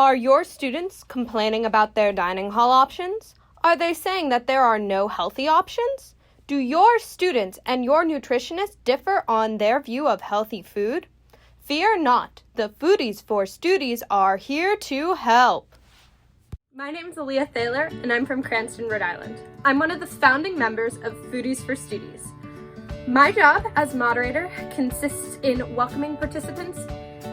Are your students complaining about their dining hall options? Are they saying that there are no healthy options? Do your students and your nutritionist differ on their view of healthy food? Fear not, the Foodies for Stoodies are here to help. My name is Aaliyah Thaler, and I'm from Cranston, Rhode Island. I'm one of the founding members of Foodies for Stoodies. My job as moderator consists in welcoming participants,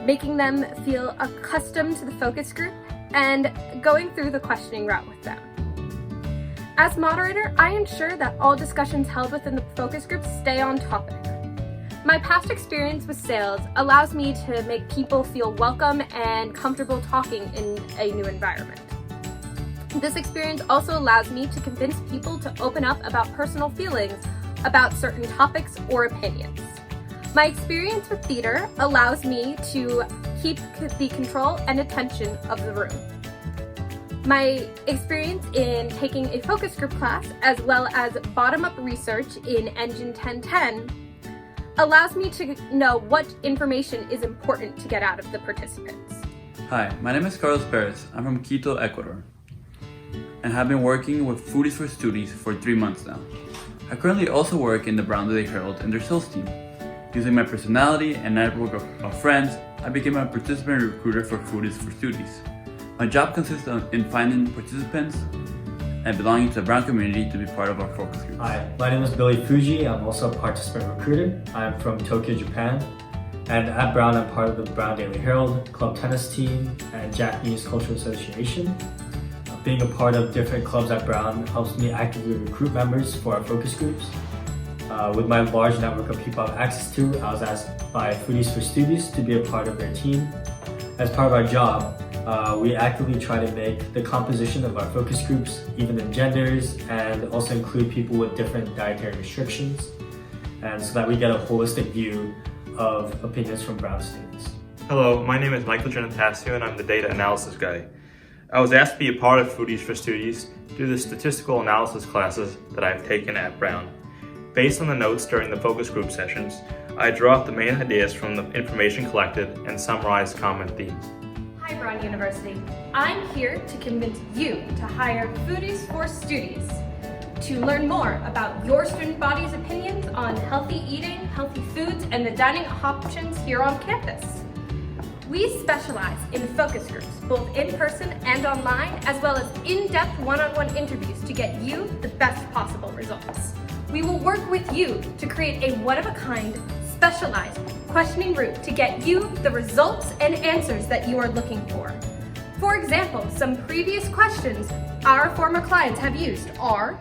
making them feel accustomed to the focus group, and going through the questioning route with them. As moderator, I ensure that all discussions held within the focus group stay on topic. My past experience with sales allows me to make people feel welcome and comfortable talking in a new environment. This experience also allows me to convince people to open up about personal feelings about certain topics or opinions. My experience with theater allows me to keep the control and attention of the room. My experience in taking a focus group class, as well as bottom-up research in Engine 1010, allows me to know what information is important to get out of the participants. Hi, my name is Carlos Perez. I'm from Quito, Ecuador, and have been working with Foodies for Stoodies for 3 months now. I currently also work in the Brown Daily Herald in their sales team. Using my personality and network of friends, I became a participant recruiter for Foodies for Stoodies. My job consists in finding participants and belonging to the Brown community to be part of our focus groups. Hi, my name is Billy Fuji. I'm also a participant recruiter. I'm from Tokyo, Japan. And at Brown, I'm part of the Brown Daily Herald, Club Tennis Team, and Japanese Cultural Association. Being a part of different clubs at Brown helps me actively recruit members for our focus groups. With my large network of people I have access to, I was asked by Foodies for Stoodies to be a part of their team. As part of our job, we actively try to make the composition of our focus groups even in genders and also include people with different dietary restrictions, and so that we get a holistic view of opinions from Brown students. Hello, my name is Michael Giannatasio and I'm the data analysis guy. I was asked to be a part of Foodies for Stoodies due to the statistical analysis classes that I've taken at Brown. Based on the notes during the focus group sessions, I draw up the main ideas from the information collected and summarize common themes. Hi, Brown University. I'm here to convince you to hire Foodies for Stoodies to learn more about your student body's opinions on healthy eating, healthy foods, and the dining options here on campus. We specialize in focus groups, both in person and online, as well as in-depth one-on-one interviews to get you the best possible results. We will work with you to create a one-of-a-kind, specialized questioning route to get you the results and answers that you are looking for. For example, some previous questions our former clients have used are: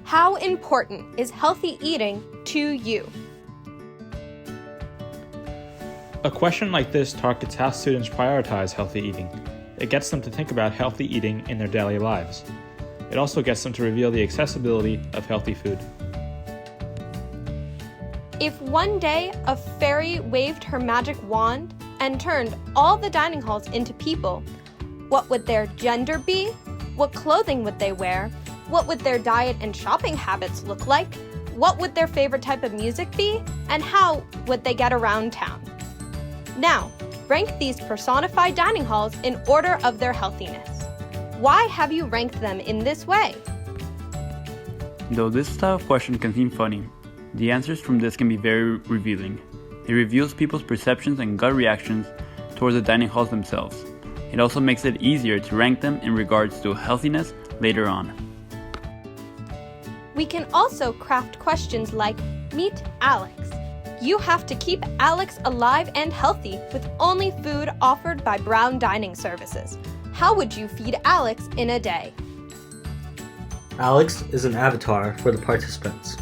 how important is healthy eating to you? A question like this targets how students prioritize healthy eating. It gets them to think about healthy eating in their daily lives. It also gets them to reveal the accessibility of healthy food. If one day a fairy waved her magic wand and turned all the dining halls into people, what would their gender be? What clothing would they wear? What would their diet and shopping habits look like? What would their favorite type of music be? And how would they get around town? Now, rank these personified dining halls in order of their healthiness. Why have you ranked them in this way? Though this style of question can seem funny, the answers from this can be very revealing. It reveals people's perceptions and gut reactions towards the dining halls themselves. It also makes it easier to rank them in regards to healthiness later on. We can also craft questions like, meet Alex. You have to keep Alex alive and healthy with only food offered by Brown Dining Services. How would you feed Alex in a day? Alex is an avatar for the participants.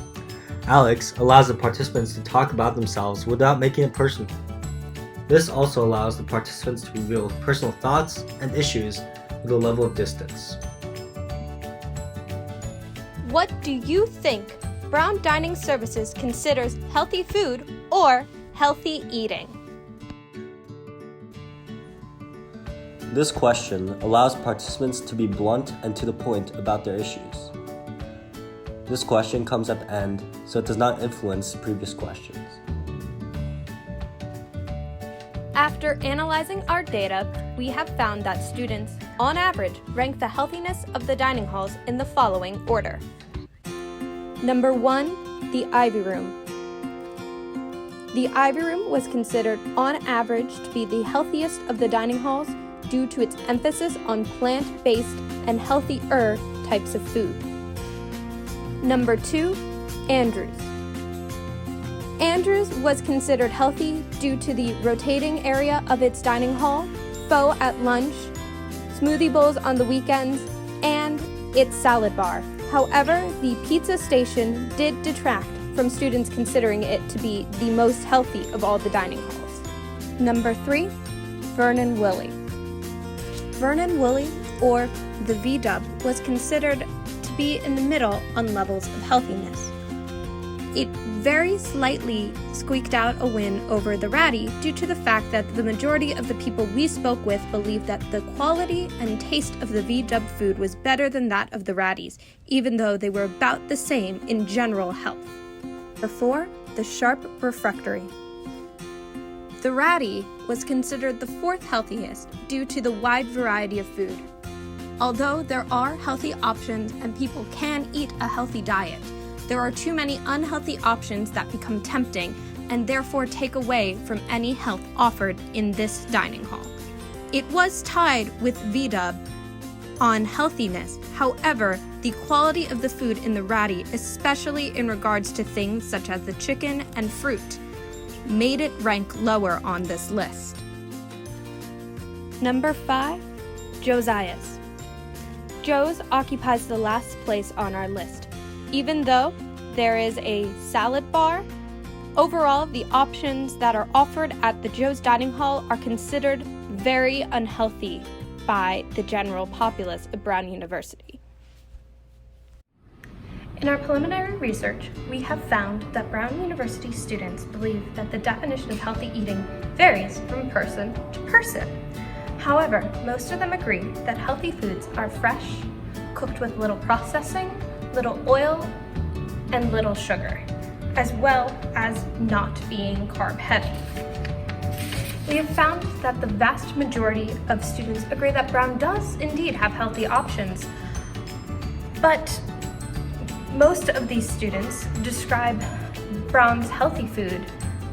Alex allows the participants to talk about themselves without making it personal. This also allows the participants to reveal personal thoughts and issues with a level of distance. What do you think Brown Dining Services considers healthy food or healthy eating? This question allows participants to be blunt and to the point about their issues. This question comes at the end, so it does not influence previous questions. After analyzing our data, we have found that students, on average, rank the healthiness of the dining halls in the following order. Number 1, the Ivy Room. The Ivy Room was considered, on average, to be the healthiest of the dining halls due to its emphasis on plant-based and healthier types of food. Number 2, Andrews. Andrews was considered healthy due to the rotating area of its dining hall, pho at lunch, smoothie bowls on the weekends, and its salad bar. However, the pizza station did detract from students considering it to be the most healthy of all the dining halls. Number 3, Vernon Willey. Vernon Willey, or the V-dub, was considered to be in the middle on levels of healthiness. It very slightly squeaked out a win over the Ratty due to the fact that the majority of the people we spoke with believed that the quality and taste of the V-dub food was better than that of the Ratties, even though they were about the same in general health. Number 4, the Sharp Refractory. The Ratty was considered the 4th healthiest due to the wide variety of food. Although there are healthy options and people can eat a healthy diet, there are too many unhealthy options that become tempting and therefore take away from any health offered in this dining hall. It was tied with V-dub on healthiness. However, the quality of the food in the Ratty, especially in regards to things such as the chicken and fruit, made it rank lower on this list. Number 5, Josiah's. Joe's occupies the last place on our list. Even though there is a salad bar, overall the options that are offered at the Joe's Dining Hall are considered very unhealthy by the general populace of Brown University. In our preliminary research, we have found that Brown University students believe that the definition of healthy eating varies from person to person. However, most of them agree that healthy foods are fresh, cooked with little processing, little oil, and little sugar, as well as not being carb heavy. We have found that the vast majority of students agree that Brown does indeed have healthy options, but most of these students describe Brown's healthy food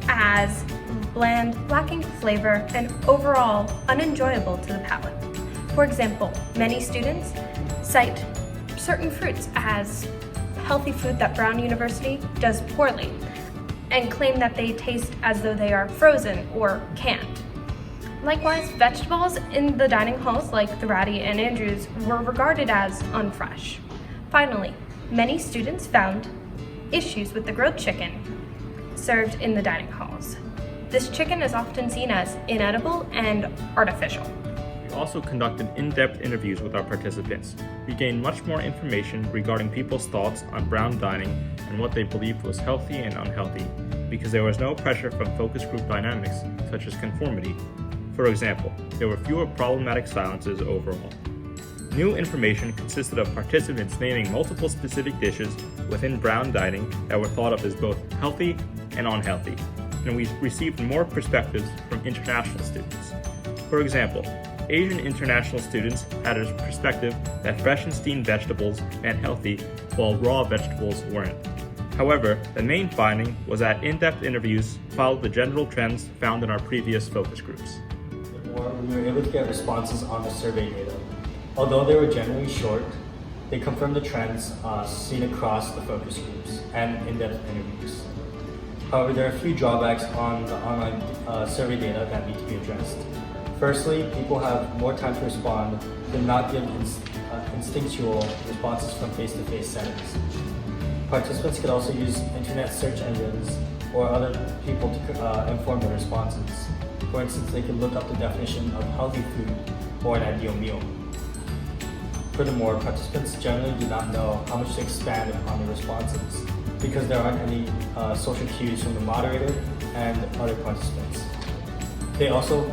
as bland, lacking flavor, and overall unenjoyable to the palate. For example, many students cite certain fruits as healthy food that Brown University does poorly and claim that they taste as though they are frozen or canned. Likewise, vegetables in the dining halls like the Ratty and Andrews were regarded as unfresh. Finally, many students found issues with the grilled chicken served in the dining halls. This chicken is often seen as inedible and artificial. We also conducted in-depth interviews with our participants. We gained much more information regarding people's thoughts on Brown dining and what they believed was healthy and unhealthy, because there was no pressure from focus group dynamics, such as conformity. For example, there were fewer problematic silences overall. New information consisted of participants naming multiple specific dishes within Brown dining that were thought of as both healthy and unhealthy, and we received more perspectives from international students. For example, Asian international students had a perspective that fresh and steamed vegetables meant healthy, while raw vegetables weren't. However, the main finding was that in-depth interviews followed the general trends found in our previous focus groups. We were able to get responses on the survey data. Although they were generally short, they confirmed the trends seen across the focus groups and in-depth interviews. However, there are a few drawbacks on the online survey data that need to be addressed. Firstly, people have more time to respond, but not give instinctual responses from face-to-face settings. Participants could also use internet search engines or other people to inform their responses. For instance, they could look up the definition of healthy food or an ideal meal. Furthermore, participants generally do not know how much to expand upon their responses because there aren't any social cues from the moderator and other participants. They also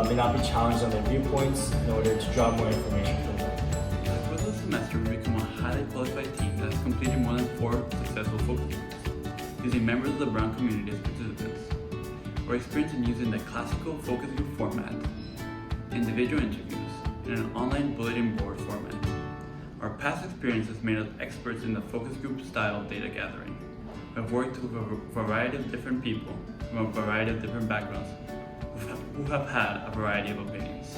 may not be challenged on their viewpoints in order to draw more information from them. Throughout the semester, we become a highly qualified team that has completed more than 4 successful focus groups, using members of the Brown community as participants. or experience in using the classical focus group format, individual interviews, and an online bulletin board format. Our past experience has made us experts in the focus group style data gathering. We have worked with a variety of different people from a variety of different backgrounds who have had a variety of opinions.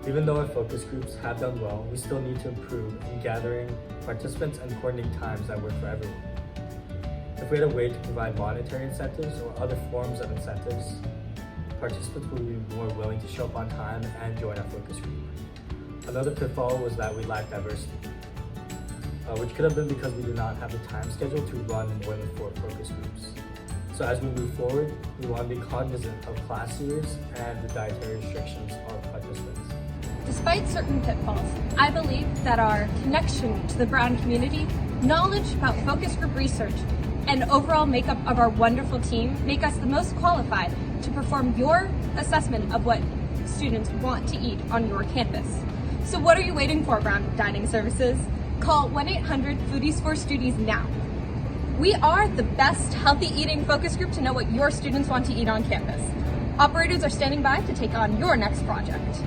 Even though our focus groups have done well, we still need to improve in gathering participants and coordinating times that work for everyone. If we had a way to provide monetary incentives or other forms of incentives, participants would be more willing to show up on time and join our focus group. Another pitfall was that we lacked diversity, which could have been because we did not have the time schedule to run more than 4 focus groups. So as we move forward, we want to be cognizant of class years and the dietary restrictions of participants. Despite certain pitfalls, I believe that our connection to the Brown community, knowledge about focus group research, and overall makeup of our wonderful team make us the most qualified to perform your assessment of what students want to eat on your campus. So what are you waiting for, Brown Dining Services? Call 1-800-Foodies for Stoodies now. We are the best healthy eating focus group to know what your students want to eat on campus. Operators are standing by to take on your next project.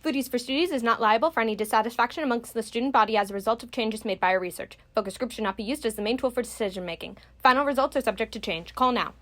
Foodies for Stoodies is not liable for any dissatisfaction amongst the student body as a result of changes made by our research. Focus groups should not be used as the main tool for decision making. Final results are subject to change. Call now.